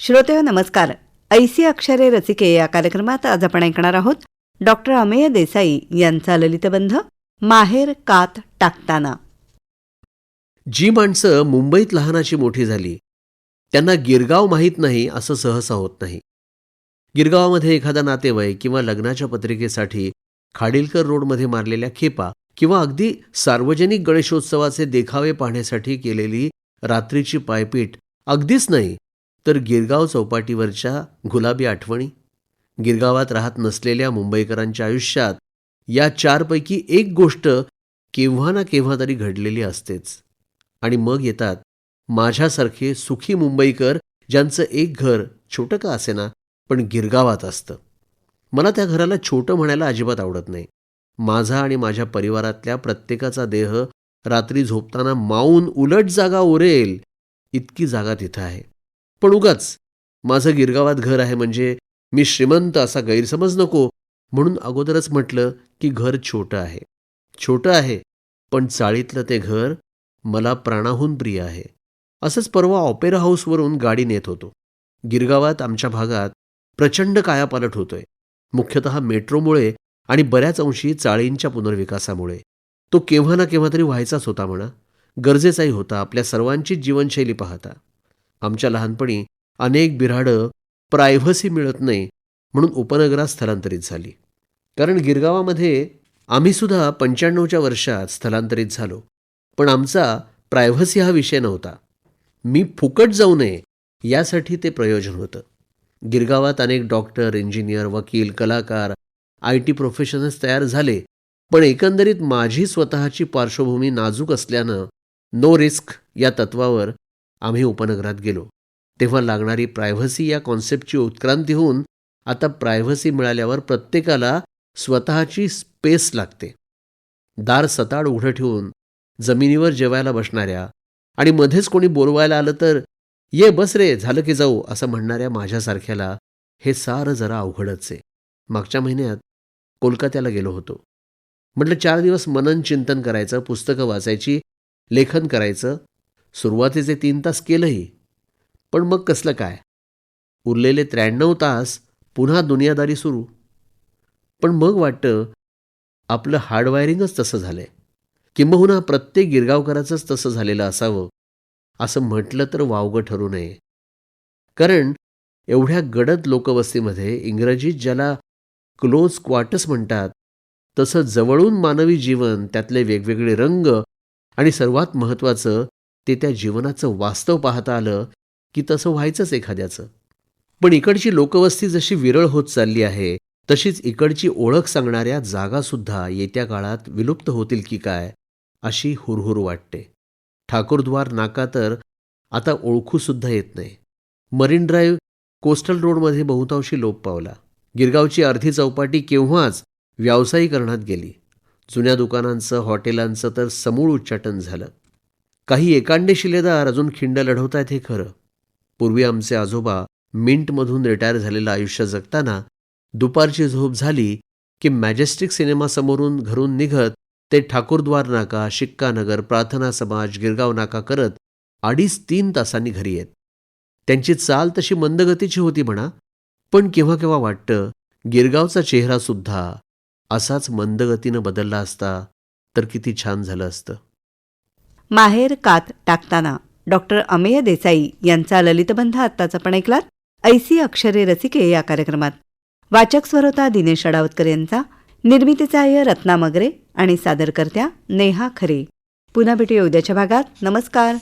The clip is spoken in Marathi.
श्रोतेहो नमस्कार. ऐसी अक्षरे रसिके या कार्यक्रमात आज आपण ऐकणार आहोत डॉक्टर अमेय देसाई यांचा ललितबंध माहेर कात टाकताना. जी माणसं मुंबईत लहानाची मोठी झाली त्यांना गिरगाव माहीत नाही असं सहसा होत नाही. गिरगावामध्ये एखादा नातेवाईक किंवा लग्नाच्या पत्रिकेसाठी खाडिलकर रोडमध्ये मारलेल्या खेपा किंवा अगदी सार्वजनिक गणेशोत्सवाचे देखावे पाहण्यासाठी केलेली रात्रीची पायपीट अगदीच नाही तर गिरगाव चौपाटीवरच्या गुलाबी आठवणी. गिरगावात राहत नसलेल्या मुंबईकरांच्या आयुष्यात या चारपैकी एक गोष्ट केव्हा ना केव्हा तरी घडलेली असतेच. आणि मग येतात माझ्यासारखे सुखी मुंबईकर ज्यांचं एक घर छोटं का असेना पण गिरगावात असतं. मला त्या घराला छोटं म्हणायला अजिबात आवडत नाही. माझा आणि माझ्या परिवारातल्या प्रत्येकाचा देह रात्री झोपताना माऊन उलट जागा उरेल इतकी जागा तिथं आहे. पण उगाच माझं गिरगावात घर आहे म्हणजे मी श्रीमंत असा गैरसमज नको म्हणून अगोदरच म्हटलं की घर छोटं आहे. छोटं आहे पण चाळीतलं ते घर मला प्राणाहून प्रिय आहे. असंच परवा ऑपेरा हाऊसवरून गाडी नेत होतो. गिरगावात आमच्या भागात प्रचंड कायापालट होतोय, मुख्यतः मेट्रोमुळे आणि बऱ्याच अंशी चाळींच्या पुनर्विकासामुळे. तो केव्हा ना केव्हा तरी व्हायचाच होता म्हणा, गरजेचाही होता आपल्या सर्वांचीच जीवनशैली पाहता. आमच्या लहानपणी अनेक बिऱ्हाडं प्रायव्हसी मिळत नाही म्हणून उपनगरात स्थलांतरित झाली. कारण गिरगावामध्ये आम्हीसुद्धा 95च्या वर्षात स्थलांतरित झालो. पण आमचा प्रायव्हसी हा विषय नव्हता. मी फुकट जाऊ नये यासाठी ते प्रयोजन होतं. गिरगावात अनेक डॉक्टर, इंजिनियर, वकील, कलाकार, IT प्रोफेशनल्स तयार झाले. पण एकंदरीत माझी स्वतःची पार्श्वभूमी नाजूक असल्यानं नो रिस्क या तत्वावर आम्ही उपनगरात गेलो. तेव्हा लागणारी प्रायव्हसी या कॉन्सेप्टची उत्क्रांती होऊन आता प्रायव्हसी मिळाल्यावर प्रत्येकाला स्वतःची स्पेस लागते. दार सताड उघडं ठेवून जमिनीवर जेवायला बसणाऱ्या आणि मध्येच कोणी बोलवायला आलं तर ये बस रे झालं की जाऊ असं म्हणणाऱ्या माझ्यासारख्याला हे सारं जरा अवघडच आहे. मागच्या महिन्यात कोलकात्याला गेलो होतो. म्हटलं 4 दिवस मनन चिंतन करायचं, पुस्तकं वाचायची, लेखन करायचं. सुरुवातीचे 3 तास केलंही, पण मग कसलं काय, उरलेले 93 तास पुन्हा दुनियादारी सुरू. पण मग वाटतं आपलं हार्डवायरिंगच तसं झालंय, किंबहुना प्रत्येक गिरगावकराचंच तसं झालेलं असावं असं म्हटलं तर वावगं ठरू नये. कारण एवढ्या गडद लोकवस्तीमध्ये इंग्रजीत ज्याला क्लोज क्वार्टर्स म्हणतात तसं जवळून मानवी जीवन, त्यातले वेगवेगळे रंग आणि सर्वात महत्त्वाचं ते त्या जीवनाचं वास्तव पाहता आलं की तसं व्हायचंच एखाद्याचं. पण इकडची लोकवस्ती जशी विरळ होत चालली आहे तशीच इकडची ओळख सांगणाऱ्या जागासुद्धा येत्या काळात विलुप्त होतील की काय अशी हुरहुर वाटते. ठाकूरद्वार नाका तर आता ओळखूसुद्धा येत नाही. मरीन ड्राईव्ह कोस्टल रोडमध्ये बहुतांशी लोप पावला. गिरगावची अर्धी चौपाटी केव्हाच व्यावसायीकरणात गेली. जुन्या दुकानांचं, हॉटेलांचं तर समूळ उच्चाटन झालं. काही एकांडे शिलेदार अजून खिंड लढवतायत हे खरं. पूर्वी आमचे आजोबा मिंटमधून रिटायर झालेलं आयुष्य जगताना दुपारची झोप झाली की मॅजेस्टिक सिनेमासमोरून घरून निघत ते ठाकूरद्वार नाका, शिक्कानगर, प्रार्थना समाज, गिरगाव नाका करत 2.5-3 तासांनी घरी येत. त्यांची चाल तशी मंदगतीची होती म्हणा, पण केव्हा केव्हा वाटतं गिरगावचा चेहरासुद्धा असाच मंदगतीनं बदलला असता तर किती छान झालं असतं. माहेर कात टाकताना डॉक्टर अमेय देसाई यांचा ललितबंध आत्ताच आपण ऐकलात ऐसी अक्षरे रसिके या कार्यक्रमात. वाचक स्वरोता दिनेश अडावतकर यांचा, निर्मितीचा रत्ना मगरे आणि सादरकर्त्या नेहा खरे. पुन्हा भेटूया उद्याच्या भागात. नमस्कार.